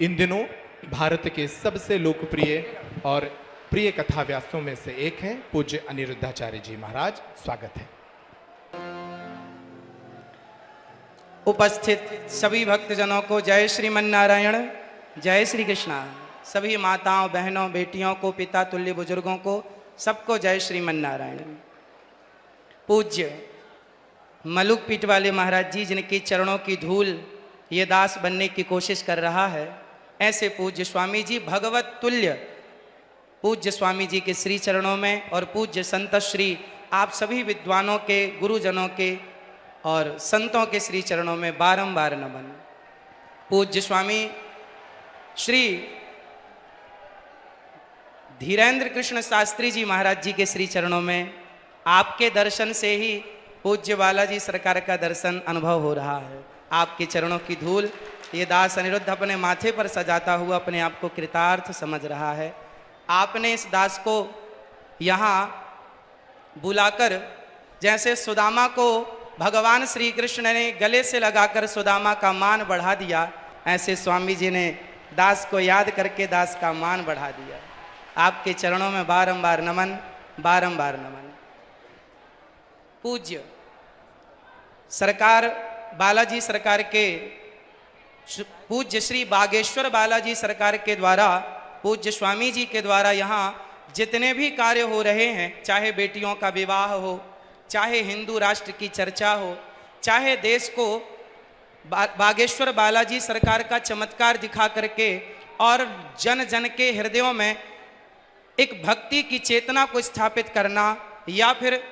इन दिनों भारत के सबसे लोकप्रिय और प्रिय कथाव्यासों में से एक हैं पूज्य अनिरुद्धाचार्य जी महाराज। स्वागत है। उपस्थित सभी भक्तजनों को जय श्रीमन्नारायण, जय श्री कृष्णा। सभी माताओं, बहनों, बेटियों को, पिता तुल्य बुजुर्गों को, सबको जय श्रीमन्नारायण। पूज्य मलुक पीठ वाले महाराज जी, जिनके चरणों की धूल ये दास बनने की कोशिश कर रहा है, ऐसे पूज्य स्वामी जी, भगवत तुल्य पूज्य स्वामी जी के श्री चरणों में और पूज्य संत श्री आप सभी विद्वानों के, गुरुजनों के और संतों के श्री चरणों में बारंबार नमन। पूज्य स्वामी श्री धीरेन्द्र कृष्ण शास्त्री जी महाराज जी के श्री चरणों में आपके दर्शन से ही पूज्य बालाजी सरकार का दर्शन अनुभव हो रहा है। आपके चरणों की धूल ये दास अनिरुद्ध अपने माथे पर सजाता हुआ अपने आप को कृतार्थ समझ रहा है। आपने इस दास को यहाँ बुलाकर, जैसे सुदामा को भगवान श्री कृष्ण ने गले से लगाकर सुदामा का मान बढ़ा दिया, ऐसे स्वामी जी ने दास को याद करके दास का मान बढ़ा दिया। आपके चरणों में बारंबार नमन, बारंबार नमन। पूज्य सरकार बालाजी सरकार के, पूज्य श्री बागेश्वर बालाजी सरकार के द्वारा, पूज्य स्वामी जी के द्वारा यहाँ जितने भी कार्य हो रहे हैं, चाहे बेटियों का विवाह हो, चाहे हिंदू राष्ट्र की चर्चा हो, चाहे देश को बागेश्वर बालाजी सरकार का चमत्कार दिखा करके और जन जन के हृदयों में एक भक्ति की चेतना को स्थापित करना, या फिर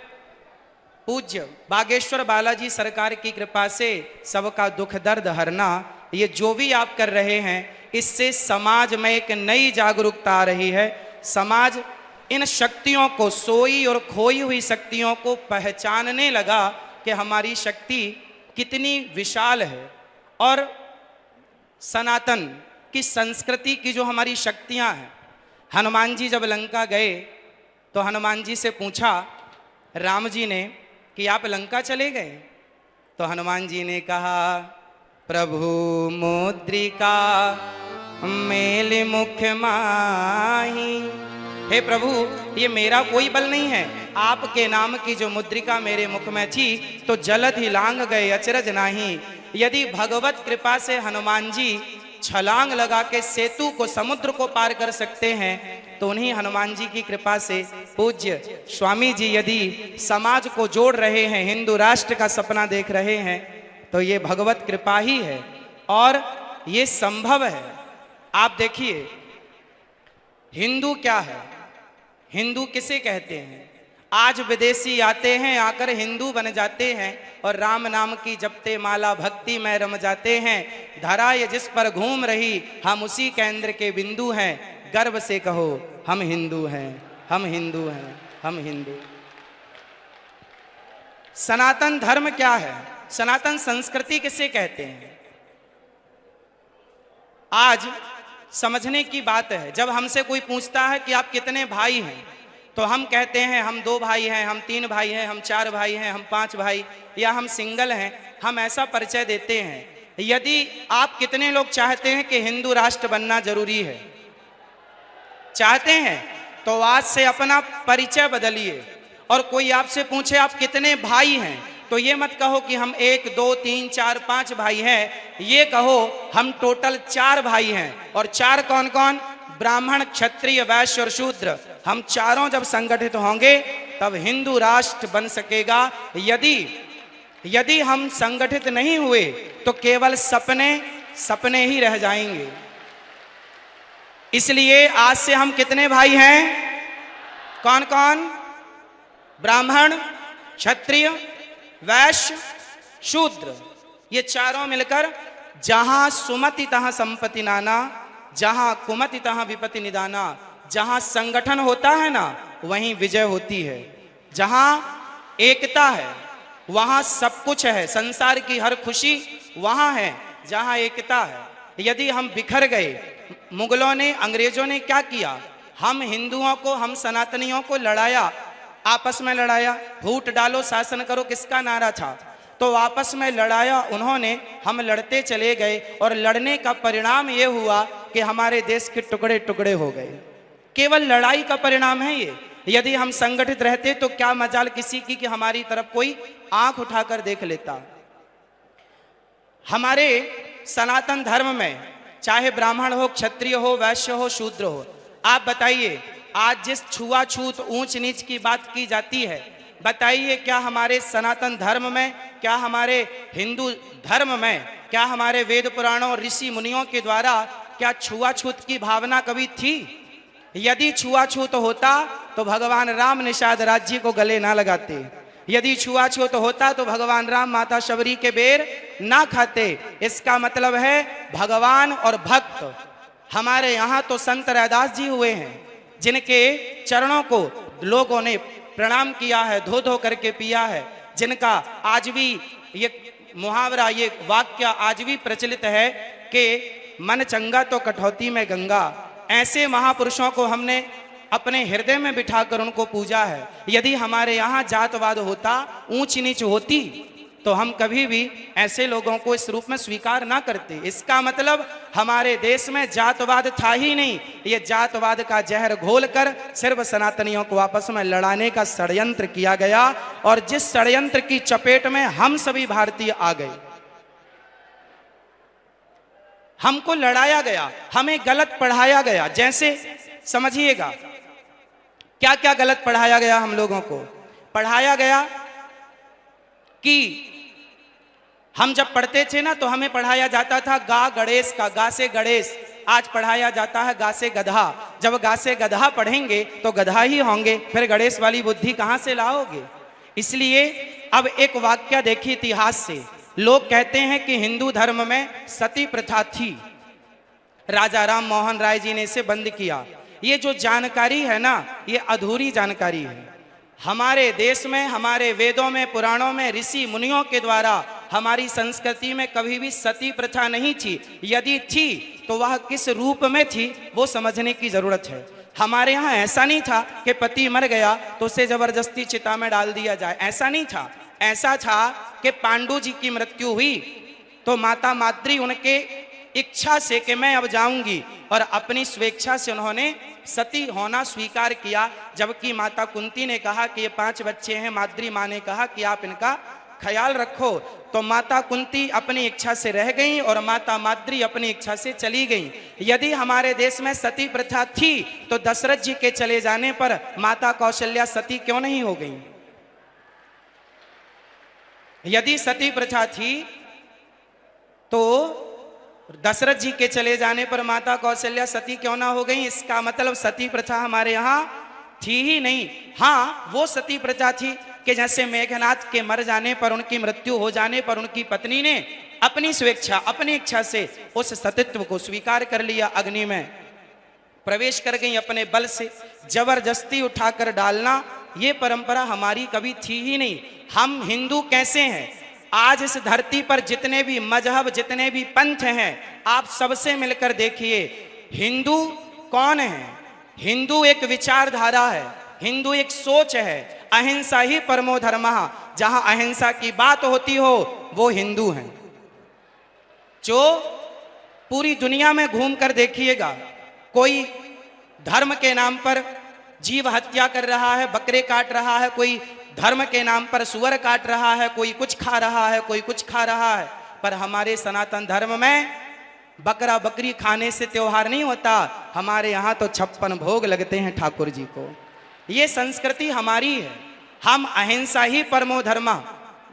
पूज्य बागेश्वर बालाजी सरकार की कृपा से सबका दुख दर्द हरना, ये जो भी आप कर रहे हैं, इससे समाज में एक नई जागरूकता आ रही है। समाज इन शक्तियों को, सोई और खोई हुई शक्तियों को पहचानने लगा कि हमारी शक्ति कितनी विशाल है। और सनातन की संस्कृति की जो हमारी शक्तियां हैं, हनुमान जी जब लंका गए तो हनुमान जी से पूछा राम जी ने कि आप लंका चले गए, तो हनुमान जी ने कहा प्रभु मुद्रिका मेल मुख माही। हे प्रभु, ये मेरा कोई बल नहीं है, आपके नाम की जो मुद्रिका मेरे मुख में थी तो जलद ही लांग गए अचरज नाही। यदि भगवत कृपा से हनुमान जी छलांग लगा के सेतु को, समुद्र को पार कर सकते हैं, तो उन्हीं हनुमान जी की कृपा से पूज्य स्वामी जी यदि समाज को जोड़ रहे हैं, हिंदू राष्ट्र का सपना देख रहे हैं, तो ये भगवत कृपा ही है और ये संभव है। आप देखिए, हिंदू क्या है, हिंदू किसे कहते हैं? आज विदेशी आते हैं, आकर हिंदू बन जाते हैं और राम नाम की जपते माला भक्ति में रम जाते हैं। धरा ये जिस पर घूम रही, हम उसी केंद्र के बिंदु हैं। गर्व से कहो हम हिंदू हैं, हम हिंदू हैं, हम हिंदू। सनातन धर्म क्या है? सनातन संस्कृति किसे कहते हैं? आज समझने की बात है। जब हमसे कोई पूछता है कि आप कितने भाई हैं, तो हम कहते हैं हम 2 भाई हैं, हम 3 भाई हैं, हम 4 भाई हैं, हम 5 भाई, या हम सिंगल हैं। हम ऐसा परिचय देते हैं। यदि आप कितने लोग चाहते हैं कि हिंदू राष्ट्र बनना जरूरी है, चाहते हैं, तो आज से अपना परिचय बदलिए। और कोई आपसे पूछे आप कितने भाई हैं, तो ये मत कहो कि हम 1 2 3 4 5 भाई हैं, ये कहो हम टोटल 4 भाई हैं। और 4 कौन कौन? ब्राह्मण, क्षत्रिय, वैश्य और शूद्र। हम चारों जब संगठित होंगे तब हिंदू राष्ट्र बन सकेगा। यदि हम संगठित नहीं हुए तो केवल सपने ही रह जाएंगे। इसलिए आज से हम कितने भाई हैं? कौन कौन? ब्राह्मण, क्षत्रिय, वैश्य, शूद्र। ये चारों मिलकर जहां सुमति तहां संपत्ति नाना, जहां कुमति तहां विपत्ति निदाना। जहां संगठन होता है ना, वहीं विजय होती है। जहां एकता है वहां सब कुछ है। संसार की हर खुशी वहां है जहां एकता है। यदि हम बिखर गए, मुगलों ने, अंग्रेजों ने क्या किया? हम हिंदुओं को, हम सनातनियों को लड़ाया, आपस में लड़ाया। फूट डालो शासन करो किसका नारा था? तो आपस में लड़ाया उन्होंने, हम लड़ते चले गए और लड़ने का परिणाम ये हुआ कि हमारे देश के टुकड़े टुकड़े हो गए। केवल लड़ाई का परिणाम है ये। यदि हम संगठित रहते तो क्या मजाल किसी की कि हमारी तरफ कोई आंख उठाकर देख लेता। हमारे सनातन धर्म में चाहे ब्राह्मण हो, क्षत्रिय हो, वैश्य हो, शूद्र हो, आप बताइए आज जिस छुआछूत ऊंच नीच की बात की जाती है, बताइए क्या हमारे सनातन धर्म में, क्या हमारे हिंदू धर्म में, क्या हमारे वेद पुराणों और ऋषि मुनियों के द्वारा क्या छुआछूत की भावना कभी थी? यदि छुआछूत होता तो भगवान राम निषाद राज्य को गले ना लगाते। यदि छुआछूत होता तो भगवान राम माता शबरी के बेर ना खाते। इसका मतलब है भगवान और भक्त हमारे यहाँ तो संत रैदास जी हुए हैं, जिनके चरणों को लोगों ने प्रणाम किया है, धो धो करके पिया है, जिनका आज भी ये मुहावरा, ये वाक्य आज भी प्रचलित है कि मन चंगा तो कठौती में गंगा। ऐसे महापुरुषों को हमने अपने हृदय में बिठाकर उनको पूजा है। यदि हमारे यहाँ जातवाद होता, ऊंच नीच होती, तो हम कभी भी ऐसे लोगों को इस रूप में स्वीकार ना करते। इसका मतलब हमारे देश में जातवाद था ही नहीं। ये जातवाद का जहर घोलकर सिर्फ सनातनियों को आपस में लड़ाने का षड्यंत्र किया गया, और जिस षड्यंत्र की चपेट में हम सभी भारतीय आ गए। हमको लड़ाया गया, हमें गलत पढ़ाया गया। जैसे समझिएगा क्या क्या गलत पढ़ाया गया। हम लोगों को पढ़ाया गया कि हम जब पढ़ते थे ना तो हमें पढ़ाया जाता था गा गणेश का, गा से गणेश। आज पढ़ाया जाता है गा से गधा। जब गा से गधा पढ़ेंगे तो गधा ही होंगे, फिर गणेश वाली बुद्धि कहां से लाओगे? इसलिए अब एक वाक्य देखिए इतिहास से। लोग कहते हैं कि हिंदू धर्म में सती प्रथा थी, राजा राम मोहन राय जी ने इसे बंद किया। ये जो जानकारी है ना, ये अधूरी जानकारी है। हमारे देश में, हमारे वेदों में, पुराणों में, ऋषि मुनियों के द्वारा हमारी संस्कृति में कभी भी सती प्रथा नहीं थी। यदि थी तो वह किस रूप में थी वो समझने की जरूरत है। हमारे यहाँ ऐसा नहीं था कि पति मर गया तो उसे जबरदस्ती चिता में डाल दिया जाए, ऐसा नहीं था। ऐसा था कि पांडु जी की मृत्यु हुई तो माता माद्री उनके इच्छा से कि मैं अब जाऊंगी, और अपनी स्वेच्छा से उन्होंने सती होना स्वीकार किया। जबकि माता कुंती ने कहा कि ये 5 बच्चे हैं, माद्री माँ ने कहा कि आप इनका ख्याल रखो। तो माता कुंती अपनी इच्छा से रह गई और माता माद्री अपनी इच्छा से चली गई। यदि हमारे देश में सती प्रथा थी तो दशरथ जी के चले जाने पर माता कौशल्या सती क्यों नहीं हो गई? यदि सती प्रथा थी तो दशरथ जी के चले जाने पर माता कौशल्या सती क्यों ना हो गई? इसका मतलब सती प्रथा हमारे यहाँ थी ही नहीं। हाँ, वो सती प्रथा थी कि जैसे मेघनाथ के मर जाने पर, उनकी मृत्यु हो जाने पर उनकी पत्नी ने अपनी स्वेच्छा, अपनी इच्छा से उस सतीत्व को स्वीकार कर लिया, अग्नि में प्रवेश कर गई अपने बल से। जबरदस्ती उठाकर डालना ये परंपरा हमारी कभी थी ही नहीं। हम हिंदू कैसे हैं? आज इस धरती पर जितने भी मजहब, जितने भी पंथ हैं, आप सबसे मिलकर देखिए हिंदू कौन है। हिंदू एक विचारधारा है, हिंदू एक सोच है। अहिंसा ही परमो धर्मः, जहां अहिंसा की बात होती हो वो हिंदू हैं। जो पूरी दुनिया में घूमकर देखिएगा, कोई धर्म के नाम पर जीव हत्या कर रहा है, बकरे काट रहा है, कोई धर्म के नाम पर सुअर काट रहा है, कोई कुछ खा रहा है, कोई कुछ खा रहा है। पर हमारे सनातन धर्म में बकरा बकरी खाने से त्योहार नहीं होता। हमारे यहाँ तो 56 भोग लगते हैं ठाकुर जी को। ये संस्कृति हमारी है। हम अहिंसा ही परमो धर्म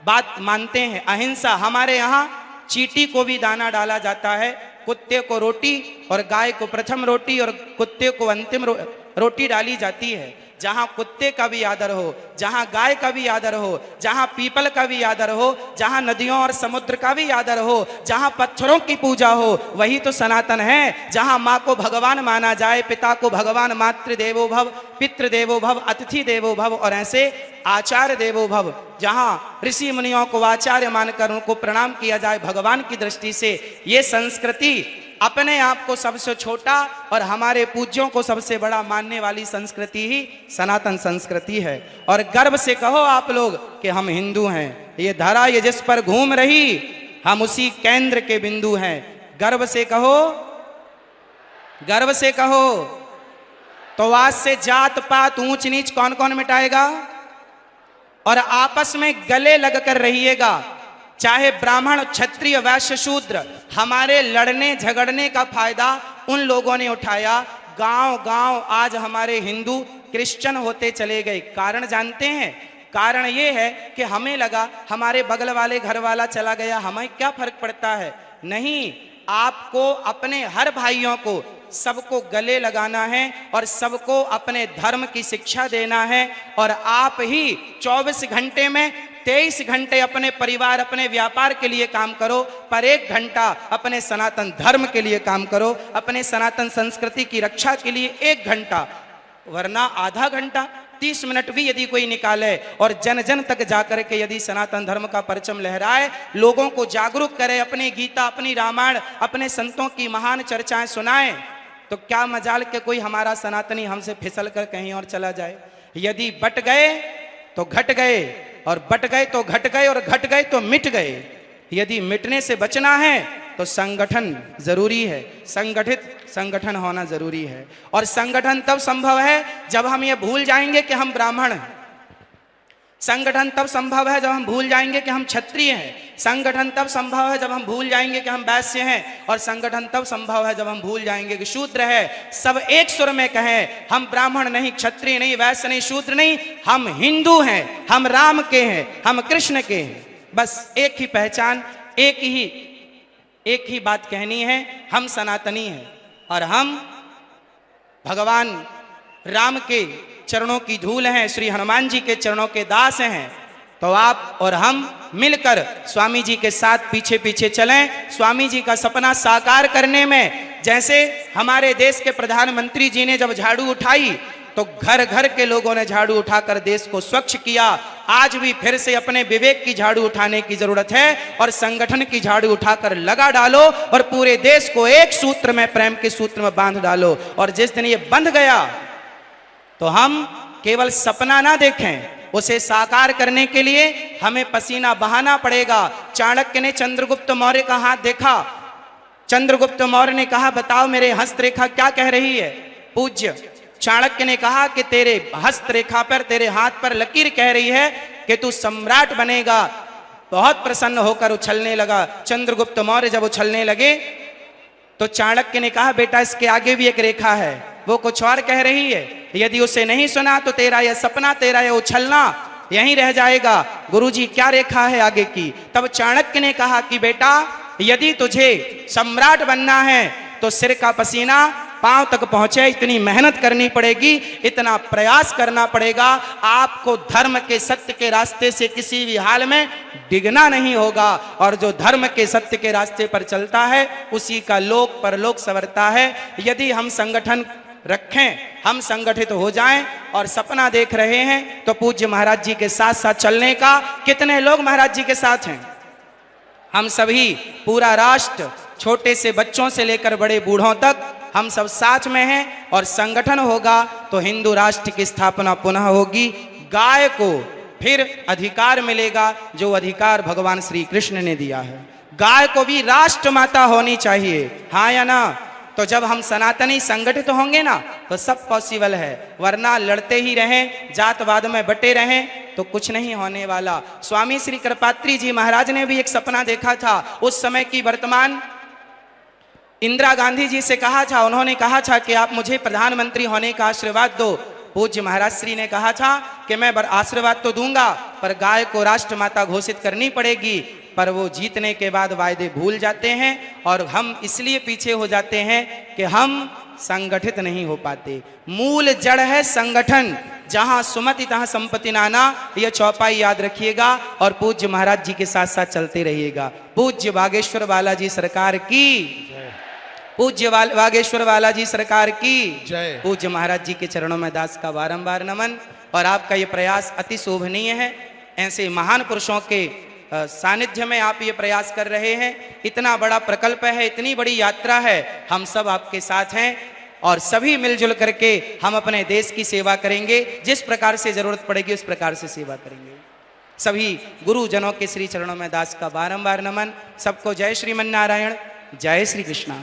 बात मानते हैं। अहिंसा हमारे यहाँ चींटी को भी दाना डाला जाता है, कुत्ते को रोटी और गाय को प्रथम रोटी और कुत्ते को अंतिम रोटी डाली जाती है। जहाँ कुत्ते का भी आदर हो, जहाँ गाय का भी आदर हो, जहाँ पीपल का भी आदर हो, जहाँ नदियों और समुद्र का भी आदर हो, जहाँ पत्थरों की पूजा हो, वही तो सनातन है। जहाँ माँ को भगवान माना जाए, पिता को भगवान, मातृ देवो भव, पितृ देवो भव, अतिथि देवो भव, और ऐसे आचार्य देवो भव। जहाँ ऋषि मुनियों को आचार्य मानकर उनको प्रणाम किया जाए भगवान की दृष्टि से। ये संस्कृति अपने आप को सबसे छोटा और हमारे पूज्यों को सबसे बड़ा मानने वाली संस्कृति ही सनातन संस्कृति है। और गर्व से कहो आप लोग कि हम हिंदू हैं। ये धरा ये जिस पर घूम रही, हम उसी केंद्र के बिंदु हैं। गर्व से कहो गर्व से कहो। तो आज से जात पात ऊंच नीच कौन कौन मिटाएगा? और आपस में गले लगकर रहिएगा। चाहे ब्राह्मण, क्षत्रिय, वैश्य, शूद्र, हमारे लड़ने झगड़ने का फायदा उन लोगों ने उठाया। गांव गांव आज हमारे हिंदू क्रिश्चियन होते चले गए। कारण जानते हैं? कारण ये है कि हमें लगा हमारे बगल वाले घर वाला चला गया, हमें क्या फर्क पड़ता है। नहीं, आपको अपने हर भाइयों को सबको गले लगाना है और सबको अपने धर्म की शिक्षा देना है। और आप ही 24 घंटे में 23 घंटे अपने परिवार, अपने व्यापार के लिए काम करो, पर 1 घंटा अपने सनातन धर्म के लिए काम करो, अपने सनातन संस्कृति की रक्षा के लिए 1 घंटा, वरना आधा घंटा 30 मिनट भी यदि कोई निकाले और जन जन तक जाकर के यदि सनातन धर्म का परचम लहराए, लोगों को जागरूक करे, अपनी गीता, अपनी रामायण, अपने संतों की महान चर्चाएं सुनाए, तो क्या मजाल के कोई हमारा सनातनी हमसे फिसल कर कहीं और चला जाए। यदि बट गए तो घट गए, और बट गए तो घट गए, और घट गए तो मिट गए। यदि मिटने से बचना है तो संगठन जरूरी है, संगठित संगठन होना जरूरी है। और संगठन तब संभव है जब हम ये भूल जाएंगे कि हम ब्राह्मण हैं। संगठन तब संभव है जब हम भूल जाएंगे कि हम क्षत्रिय हैं। संगठन तब संभव है जब हम भूल जाएंगे कि हम वैश्य हैं। और संगठन तब संभव है जब हम भूल जाएंगे कि शूद्र है। सब एक सुर में कहें, हम ब्राह्मण नहीं, क्षत्रिय नहीं, वैश्य नहीं, शूद्र नहीं, हम हिंदू हैं, हम राम के हैं, हम कृष्ण के हैं। बस एक ही पहचान, एक ही बात कहनी है, हम सनातनी हैं और हम भगवान राम के चरणों की धूल हैं, श्री हनुमान जी के चरणों के दास हैं। तो आप और हम मिलकर स्वामी जी के साथ पीछे पीछे चलें, स्वामी जी का सपना साकार करने में। जैसे हमारे देश के प्रधानमंत्री जी ने जब झाड़ू उठाई तो घर घर के लोगों ने झाड़ू उठाकर देश को स्वच्छ किया। आज भी फिर से अपने विवेक की झाड़ू उठाने की जरूरत है और संगठन की झाड़ू उठाकर लगा डालो और पूरे देश को एक सूत्र में, प्रेम के सूत्र में बांध डालो। और जिस दिन ये बंध गया तो हम केवल सपना ना देखें, उसे साकार करने के लिए हमें पसीना बहाना पड़ेगा। चाणक्य ने चंद्रगुप्त मौर्य का हाथ देखा। चंद्रगुप्त मौर्य ने कहा, बताओ मेरे हस्तरेखा क्या कह रही है। पूज्य चाणक्य ने कहा कि तेरे हस्तरेखा पर, तेरे हाथ पर लकीर कह रही है कि तू सम्राट बनेगा। बहुत प्रसन्न होकर उछलने लगा। चंद्रगुप्त मौर्य जब उछलने लगे तो चाणक्य ने कहा, बेटा इसके आगे भी एक रेखा है, वो कुछ और कह रही है। यदि उसे नहीं सुना तो तेरा यह सपना, तेरा यह उछलना यहीं रह जाएगा। गुरुजी क्या रेखा है आगे की? तब चाणक्य ने कहा कि बेटा यदि तुझे सम्राट बनना है तो सिर का पसीना पांव तक पहुंचे, इतनी मेहनत करनी पड़ेगी, इतना प्रयास करना पड़ेगा। आपको धर्म के सत्य के रास्ते से किसी भी हाल में डिगना नहीं होगा। और जो धर्म के सत्य के रास्ते पर चलता है उसी का लोक परलोक संवरता है। यदि हम संगठन रखें, हम संगठित हो जाएं और सपना देख रहे हैं तो पूज्य महाराज जी के साथ साथ चलने का। कितने लोग महाराज जी के साथ हैं? हम सभी, पूरा राष्ट्र, छोटे से बच्चों से लेकर बड़े बूढ़ों तक हम सब साथ में हैं। और संगठन होगा तो हिंदू राष्ट्र की स्थापना पुनः होगी। गाय को फिर अधिकार मिलेगा जो अधिकार भगवान श्री कृष्ण ने दिया है। गाय को भी राष्ट्र माता होनी चाहिए, हाँ या ना? तो जब हम सनातनी संगठित होंगे ना तो सब पॉसिबल है, वरना लड़ते ही रहें, जातवाद में बटे रहें तो कुछ नहीं होने वाला। स्वामी श्री कृपात्री जी महाराज ने भी एक सपना देखा था। उस समय की वर्तमान इंदिरा गांधी जी से कहा था, उन्होंने कहा था कि आप मुझे प्रधानमंत्री होने का आशीर्वाद दो। पूज्य महाराज श्री ने कहा था कि मैं आशीर्वाद तो दूंगा पर गाय को राष्ट्रमाता घोषित करनी पड़ेगी। पर वो जीतने के बाद वायदे भूल जाते हैं और हम इसलिए पीछे हो जाते हैं कि हम संगठित नहीं हो पाते। मूल जड़ है संगठन, जहां सुमति तहां संपत्ति नाना, यह चौपाई याद रखिएगा और पूज्य महाराज जी के साथ साथ चलते रहिएगा। पूज्य बागेश्वर बालाजी सरकार की, पूज्य बागेश्वर बालाजी सरकार की जय। पूज्य महाराज जी के चरणों में दास का बारंबार नमन। और आपका ये प्रयास अति शोभनीय है। ऐसे महान पुरुषों के सानिध्य में आप ये प्रयास कर रहे हैं। इतना बड़ा प्रकल्प है, इतनी बड़ी यात्रा है, हम सब आपके साथ हैं और सभी मिलजुल करके हम अपने देश की सेवा करेंगे। जिस प्रकार से जरूरत पड़ेगी उस प्रकार से सेवा करेंगे। सभी गुरुजनों के श्री चरणों में दास का बारंबार नमन। सबको जय श्रीमन नारायण, जय श्री कृष्णा।